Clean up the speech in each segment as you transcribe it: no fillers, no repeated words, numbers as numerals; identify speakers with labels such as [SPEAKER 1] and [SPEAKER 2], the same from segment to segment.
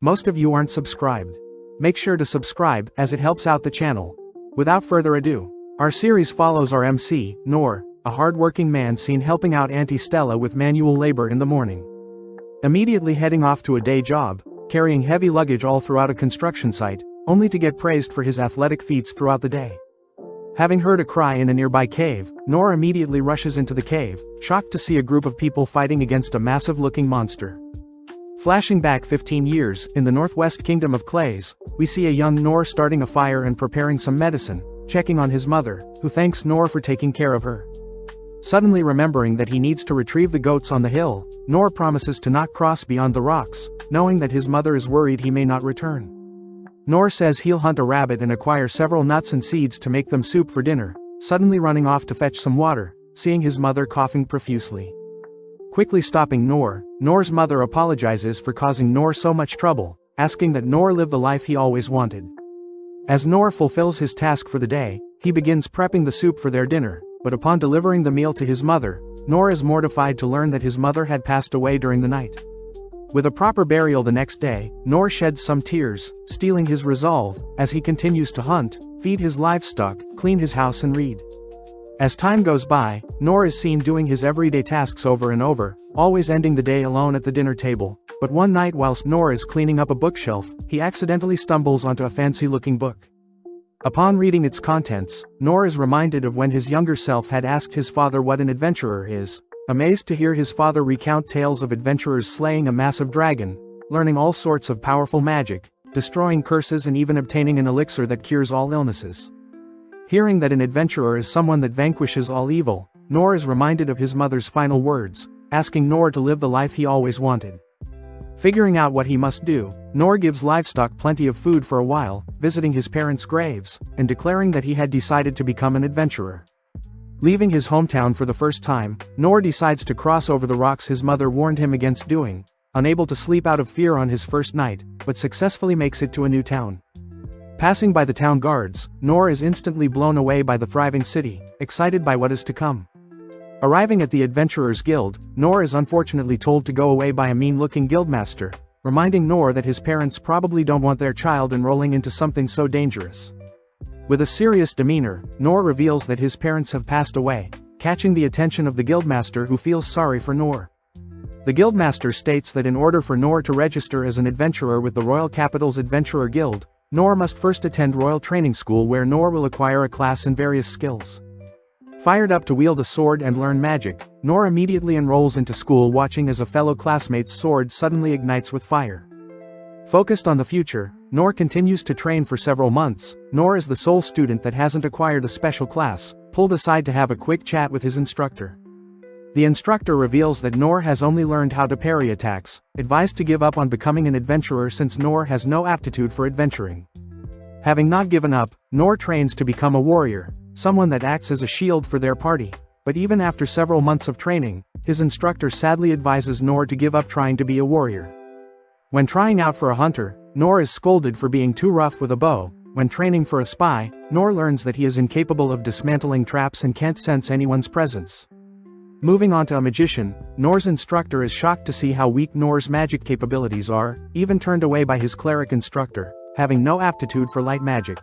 [SPEAKER 1] most of you aren't subscribed. Make sure to subscribe, as it helps out the channel. Without further ado, our series follows our MC, Noor, a hard-working man seen helping out Auntie Stella with manual labor in the morning. Immediately heading off to a day job, carrying heavy luggage all throughout a construction site, only to get praised for his athletic feats throughout the day. Having heard a cry in a nearby cave, Noor immediately rushes into the cave, shocked to see a group of people fighting against a massive-looking monster. Flashing back 15 years, in the northwest kingdom of Clays, we see a young Noor starting a fire and preparing some medicine, checking on his mother, who thanks Noor for taking care of her. Suddenly remembering that he needs to retrieve the goats on the hill, Noor promises to not cross beyond the rocks, knowing that his mother is worried he may not return. Noor says he'll hunt a rabbit and acquire several nuts and seeds to make them soup for dinner, suddenly running off to fetch some water, seeing his mother coughing profusely. Quickly stopping Noor's mother apologizes for causing Noor so much trouble, asking that Noor live the life he always wanted. As Noor fulfills his task for the day, he begins prepping the soup for their dinner, but upon delivering the meal to his mother, Noor is mortified to learn that his mother had passed away during the night. With a proper burial the next day, Noor sheds some tears, stealing his resolve, as he continues to hunt, feed his livestock, clean his house and read. As time goes by, Noor is seen doing his everyday tasks over and over, always ending the day alone at the dinner table, but one night whilst Noor is cleaning up a bookshelf, he accidentally stumbles onto a fancy-looking book. Upon reading its contents, Noor is reminded of when his younger self had asked his father what an adventurer is, amazed to hear his father recount tales of adventurers slaying a massive dragon, learning all sorts of powerful magic, destroying curses and even obtaining an elixir that cures all illnesses. Hearing that an adventurer is someone that vanquishes all evil, Noor is reminded of his mother's final words, asking Noor to live the life he always wanted. Figuring out what he must do, Noor gives livestock plenty of food for a while, visiting his parents' graves, and declaring that he had decided to become an adventurer. Leaving his hometown for the first time, Noor decides to cross over the rocks his mother warned him against doing, unable to sleep out of fear on his first night, but successfully makes it to a new town. Passing by the town guards, Noor is instantly blown away by the thriving city, excited by what is to come. Arriving at the Adventurers Guild, Noor is unfortunately told to go away by a mean-looking guildmaster, reminding Noor that his parents probably don't want their child enrolling into something so dangerous. With a serious demeanor, Noor reveals that his parents have passed away, catching the attention of the guildmaster who feels sorry for Noor. The guildmaster states that in order for Noor to register as an adventurer with the Royal Capital's Adventurer Guild, Noor must first attend Royal Training School where Noor will acquire a class in various skills. Fired up to wield a sword and learn magic, Noor immediately enrolls into school watching as a fellow classmate's sword suddenly ignites with fire. Focused on the future, Noor continues to train for several months. Noor is the sole student that hasn't acquired a special class, pulled aside to have a quick chat with his instructor. The instructor reveals that Noor has only learned how to parry attacks, advised to give up on becoming an adventurer since Noor has no aptitude for adventuring. Having not given up, Noor trains to become a warrior, someone that acts as a shield for their party, but even after several months of training, his instructor sadly advises Noor to give up trying to be a warrior. When trying out for a hunter, Noor is scolded for being too rough with a bow. When training for a spy, Noor learns that he is incapable of dismantling traps and can't sense anyone's presence. Moving on to a magician, Noor's instructor is shocked to see how weak Noor's magic capabilities are, even turned away by his cleric instructor, having no aptitude for light magic.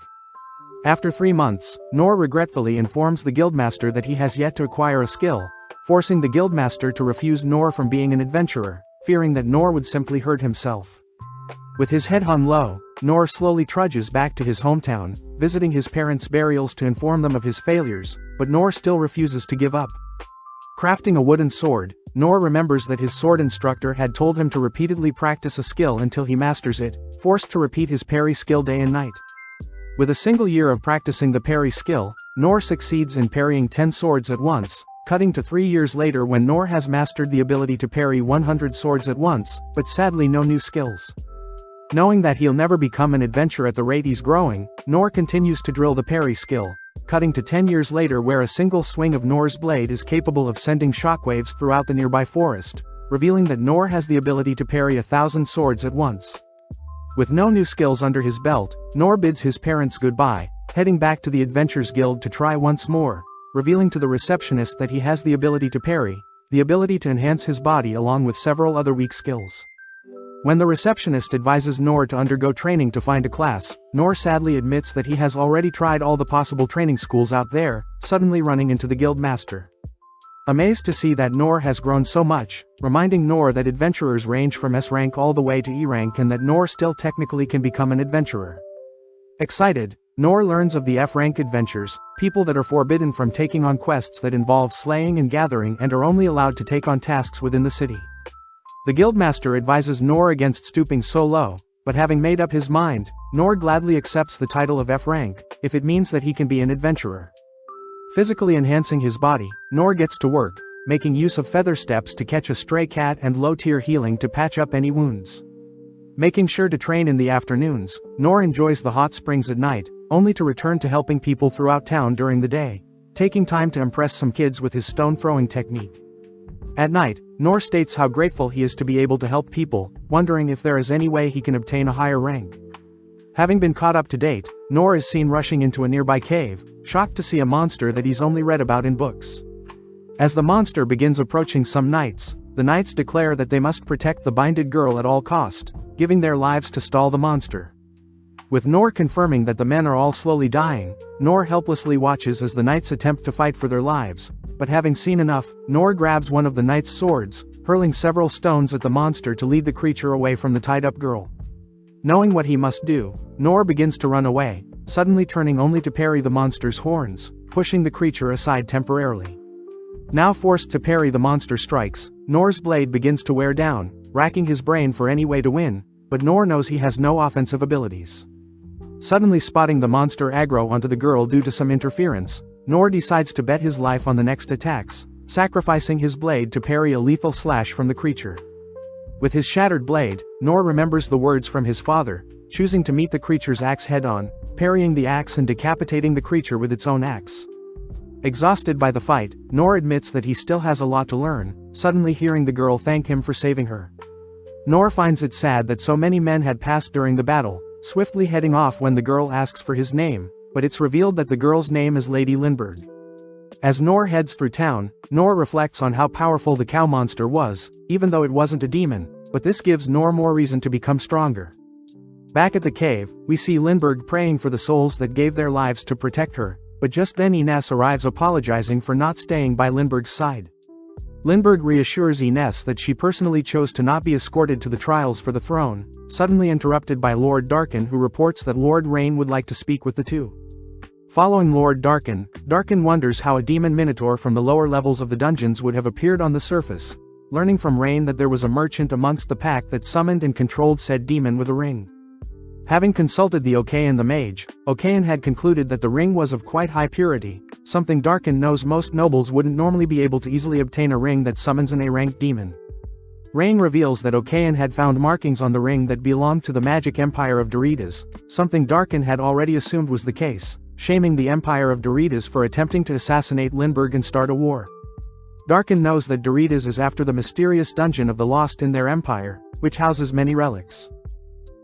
[SPEAKER 1] After 3 months, Noor regretfully informs the guildmaster that he has yet to acquire a skill, forcing the guildmaster to refuse Noor from being an adventurer, fearing that Noor would simply hurt himself. With his head hung low, Noor slowly trudges back to his hometown, visiting his parents' burials to inform them of his failures, but Noor still refuses to give up. Crafting a wooden sword, Noor remembers that his sword instructor had told him to repeatedly practice a skill until he masters it, forced to repeat his parry skill day and night. With a single year of practicing the parry skill, Noor succeeds in parrying 10 swords at once, cutting to 3 years later when Noor has mastered the ability to parry 100 swords at once, but sadly no new skills. Knowing that he'll never become an adventurer at the rate he's growing, Noor continues to drill the parry skill, cutting to 10 years later where a single swing of Noor's blade is capable of sending shockwaves throughout the nearby forest, revealing that Noor has the ability to parry 1,000 swords at once. With no new skills under his belt, Noor bids his parents goodbye, heading back to the Adventurers Guild to try once more, revealing to the receptionist that he has the ability to parry, the ability to enhance his body along with several other weak skills. When the receptionist advises Noor to undergo training to find a class, Noor sadly admits that he has already tried all the possible training schools out there, suddenly running into the guild master. Amazed to see that Noor has grown so much, reminding Noor that adventurers range from S rank all the way to E rank and that Noor still technically can become an adventurer. Excited, Noor learns of the F rank adventures, people that are forbidden from taking on quests that involve slaying and gathering and are only allowed to take on tasks within the city. The guildmaster advises Noor against stooping so low, but having made up his mind, Noor gladly accepts the title of F rank, if it means that he can be an adventurer. Physically enhancing his body, Noor gets to work, making use of feather steps to catch a stray cat and low-tier healing to patch up any wounds. Making sure to train in the afternoons, Noor enjoys the hot springs at night, only to return to helping people throughout town during the day, taking time to impress some kids with his stone-throwing technique. At night, Noor states how grateful he is to be able to help people, wondering if there is any way he can obtain a higher rank. Having been caught up to date, Noor is seen rushing into a nearby cave, shocked to see a monster that he's only read about in books. As the monster begins approaching some knights, the knights declare that they must protect the binded girl at all cost, giving their lives to stall the monster. With Noor confirming that the men are all slowly dying, Noor helplessly watches as the knights attempt to fight for their lives, but having seen enough, Noor grabs one of the knights' swords, hurling several stones at the monster to lead the creature away from the tied-up girl. Knowing what he must do, Noor begins to run away, suddenly turning only to parry the monster's horns, pushing the creature aside temporarily. Now forced to parry the monster strikes, Noor's blade begins to wear down, racking his brain for any way to win, but Noor knows he has no offensive abilities. Suddenly spotting the monster aggro onto the girl due to some interference, Noor decides to bet his life on the next attacks, sacrificing his blade to parry a lethal slash from the creature. With his shattered blade, Noor remembers the words from his father, choosing to meet the creature's axe head-on, parrying the axe and decapitating the creature with its own axe. Exhausted by the fight, Noor admits that he still has a lot to learn, suddenly hearing the girl thank him for saving her. Noor finds it sad that so many men had passed during the battle, swiftly heading off when the girl asks for his name, but it's revealed that the girl's name is Lady Lindbergh. As Noor heads through town, Noor reflects on how powerful the cow monster was, even though it wasn't a demon, but this gives Noor more reason to become stronger. Back at the cave, we see Lindbergh praying for the souls that gave their lives to protect her, but just then Ines arrives apologizing for not staying by Lindbergh's side. Lindbergh reassures Ines that she personally chose to not be escorted to the trials for the throne, suddenly interrupted by Lord Darkin, who reports that Lord Rain would like to speak with the two. Following Lord Darkin, Darkin wonders how a demon minotaur from the lower levels of the dungeons would have appeared on the surface, learning from Rain that there was a merchant amongst the pack that summoned and controlled said demon with a ring. Having consulted the Okayan the mage, Okayan had concluded that the ring was of quite high purity, something Darkin knows most nobles wouldn't normally be able to easily obtain a ring that summons an A-ranked demon. Rain reveals that Okayan had found markings on the ring that belonged to the magic empire of Doritas, something Darkin had already assumed was the case, shaming the empire of Doritas for attempting to assassinate Lindbergh and start a war. Darkin knows that Doritas is after the mysterious dungeon of the lost in their empire, which houses many relics.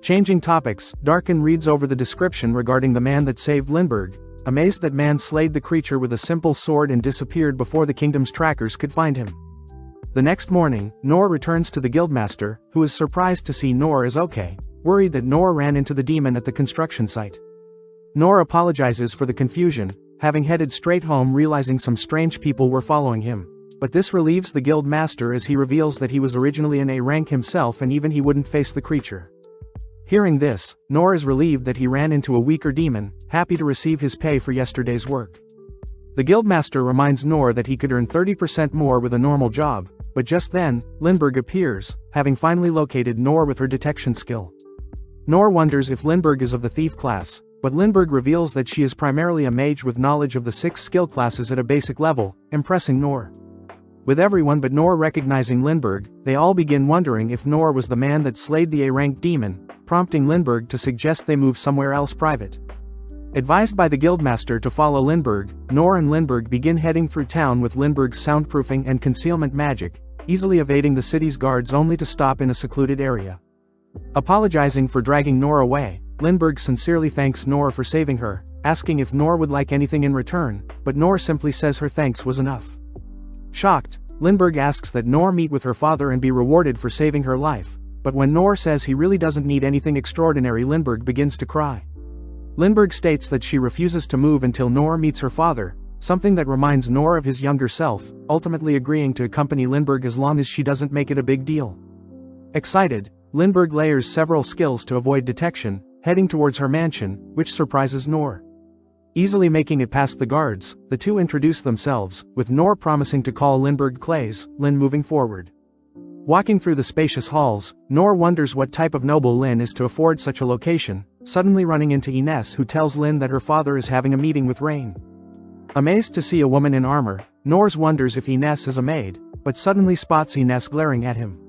[SPEAKER 1] Changing topics, Darkin reads over the description regarding the man that saved Lindbergh, amazed that man slayed the creature with a simple sword and disappeared before the kingdom's trackers could find him. The next morning, Noor returns to the guildmaster, who is surprised to see Noor is okay, worried that Noor ran into the demon at the construction site. Noor apologizes for the confusion, having headed straight home realizing some strange people were following him, but this relieves the guild master as he reveals that he was originally an A rank himself and even he wouldn't face the creature. Hearing this, Noor is relieved that he ran into a weaker demon, happy to receive his pay for yesterday's work. The guildmaster reminds Noor that he could earn 30% more with a normal job, but just then, Lindbergh appears, having finally located Noor with her detection skill. Noor wonders if Lindbergh is of the thief class, but Lindbergh reveals that she is primarily a mage with knowledge of the 6 skill classes at a basic level, impressing Noor. With everyone but Noor recognizing Lindbergh, they all begin wondering if Noor was the man that slayed the A-ranked demon, prompting Lindbergh to suggest they move somewhere else private. Advised by the guildmaster to follow Lindbergh, Noor and Lindbergh begin heading through town with Lindbergh's soundproofing and concealment magic, easily evading the city's guards only to stop in a secluded area. Apologizing for dragging Noor away, Lindbergh sincerely thanks Noor for saving her, asking if Noor would like anything in return, but Noor simply says her thanks was enough. Shocked, Lindbergh asks that Noor meet with her father and be rewarded for saving her life, But when Noor says he really doesn't need anything extraordinary, Lindbergh begins to cry. Lindbergh states that she refuses to move until Noor meets her father, something that reminds Noor of his younger self, ultimately agreeing to accompany Lindbergh as long as she doesn't make it a big deal. Excited, Lindbergh layers several skills to avoid detection, heading towards her mansion, which surprises Noor. Easily making it past the guards, the two introduce themselves, with Noor promising to call Lindbergh Clays, Lin moving forward. Walking through the spacious halls, Noor wonders what type of noble Lin is to afford such a location, suddenly running into Ines, who tells Lin that her father is having a meeting with Rain. Amazed to see a woman in armor, Noor wonders if Ines is a maid, but suddenly spots Ines glaring at him.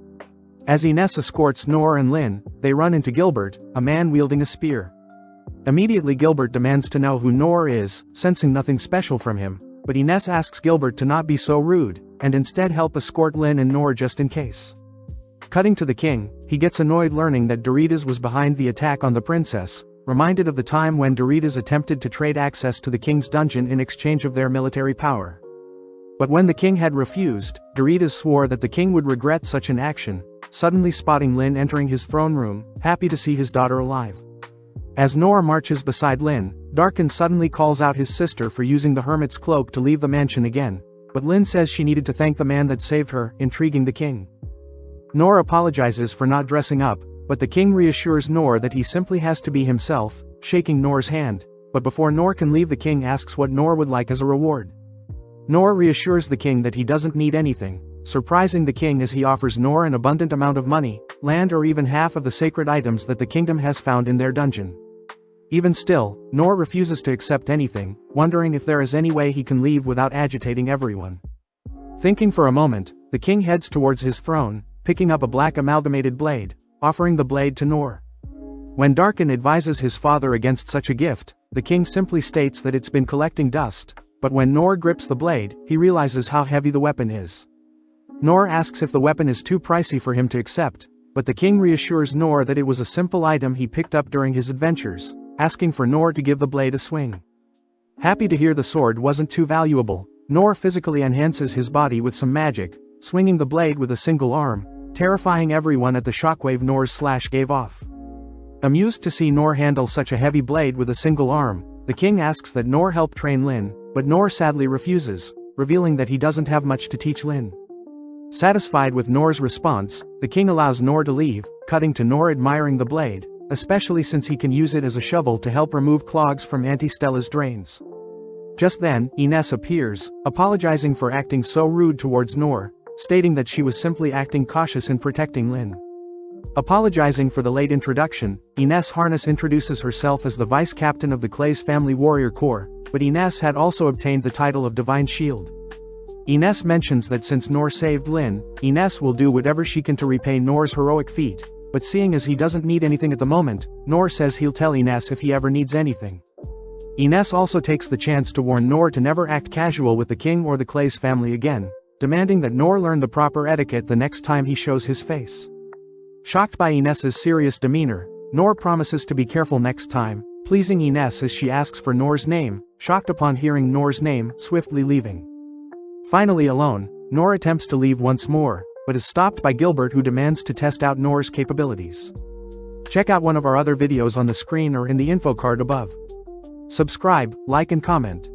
[SPEAKER 1] As Ines escorts Noor and Lin, they run into Gilbert, a man wielding a spear. Immediately Gilbert demands to know who Noor is, sensing nothing special from him, but Ines asks Gilbert to not be so rude, and instead help escort Lin and Noor just in case. Cutting to the king, he gets annoyed learning that VIDZ was behind the attack on the princess, reminded of the time when VIDZ attempted to trade access to the king's dungeon in exchange of their military power. But when the king had refused, VIDZ swore that the king would regret such an action, suddenly spotting Lin entering his throne room, happy to see his daughter alive. As Noor marches beside Lin, Darkin suddenly calls out his sister for using the hermit's cloak to leave the mansion again, but Lin says she needed to thank the man that saved her, intriguing the king. Noor apologizes for not dressing up, but the king reassures Noor that he simply has to be himself, shaking Noor's hand, but before Noor can leave, the king asks what Noor would like as a reward. Noor reassures the king that he doesn't need anything, surprising the king as he offers Noor an abundant amount of money, land, or even half of the sacred items that the kingdom has found in their dungeon. Even still, Noor refuses to accept anything, wondering if there is any way he can leave without agitating everyone. Thinking for a moment, the king heads towards his throne, picking up a black amalgamated blade, offering the blade to Noor. When Darkin advises his father against such a gift, the king simply states that it's been collecting dust, but when Noor grips the blade, he realizes how heavy the weapon is. Noor asks if the weapon is too pricey for him to accept, but the king reassures Noor that it was a simple item he picked up during his adventures, asking for Noor to give the blade a swing. Happy to hear the sword wasn't too valuable, Noor physically enhances his body with some magic, swinging the blade with a single arm, terrifying everyone at the shockwave Noor's slash gave off. Amused to see Noor handle such a heavy blade with a single arm, the king asks that Noor help train Lin, but Noor sadly refuses, revealing that he doesn't have much to teach Lin. Satisfied with Noor's response, the king allows Noor to leave, cutting to Noor admiring the blade, especially since he can use it as a shovel to help remove clogs from Auntie Stella's drains. Just then, Ines appears, apologizing for acting so rude towards Noor, stating that she was simply acting cautious in protecting Lin. Apologizing for the late introduction, Ines Harness introduces herself as the vice captain of the Clays family warrior corps, but Ines had also obtained the title of Divine Shield. Ines mentions that since Noor saved Lin, Ines will do whatever she can to repay Noor's heroic feat, but seeing as he doesn't need anything at the moment, Noor says he'll tell Ines if he ever needs anything. Ines also takes the chance to warn Noor to never act casual with the king or the Clays family again, demanding that Noor learn the proper etiquette the next time he shows his face. Shocked by Ines's serious demeanor, Noor promises to be careful next time, pleasing Ines as she asks for Noor's name, shocked upon hearing Noor's name, swiftly leaving. Finally alone, Noor attempts to leave once more, but is stopped by Gilbert, who demands to test out Noor's capabilities. Check out one of our other videos on the screen or in the info card above. Subscribe, like and comment.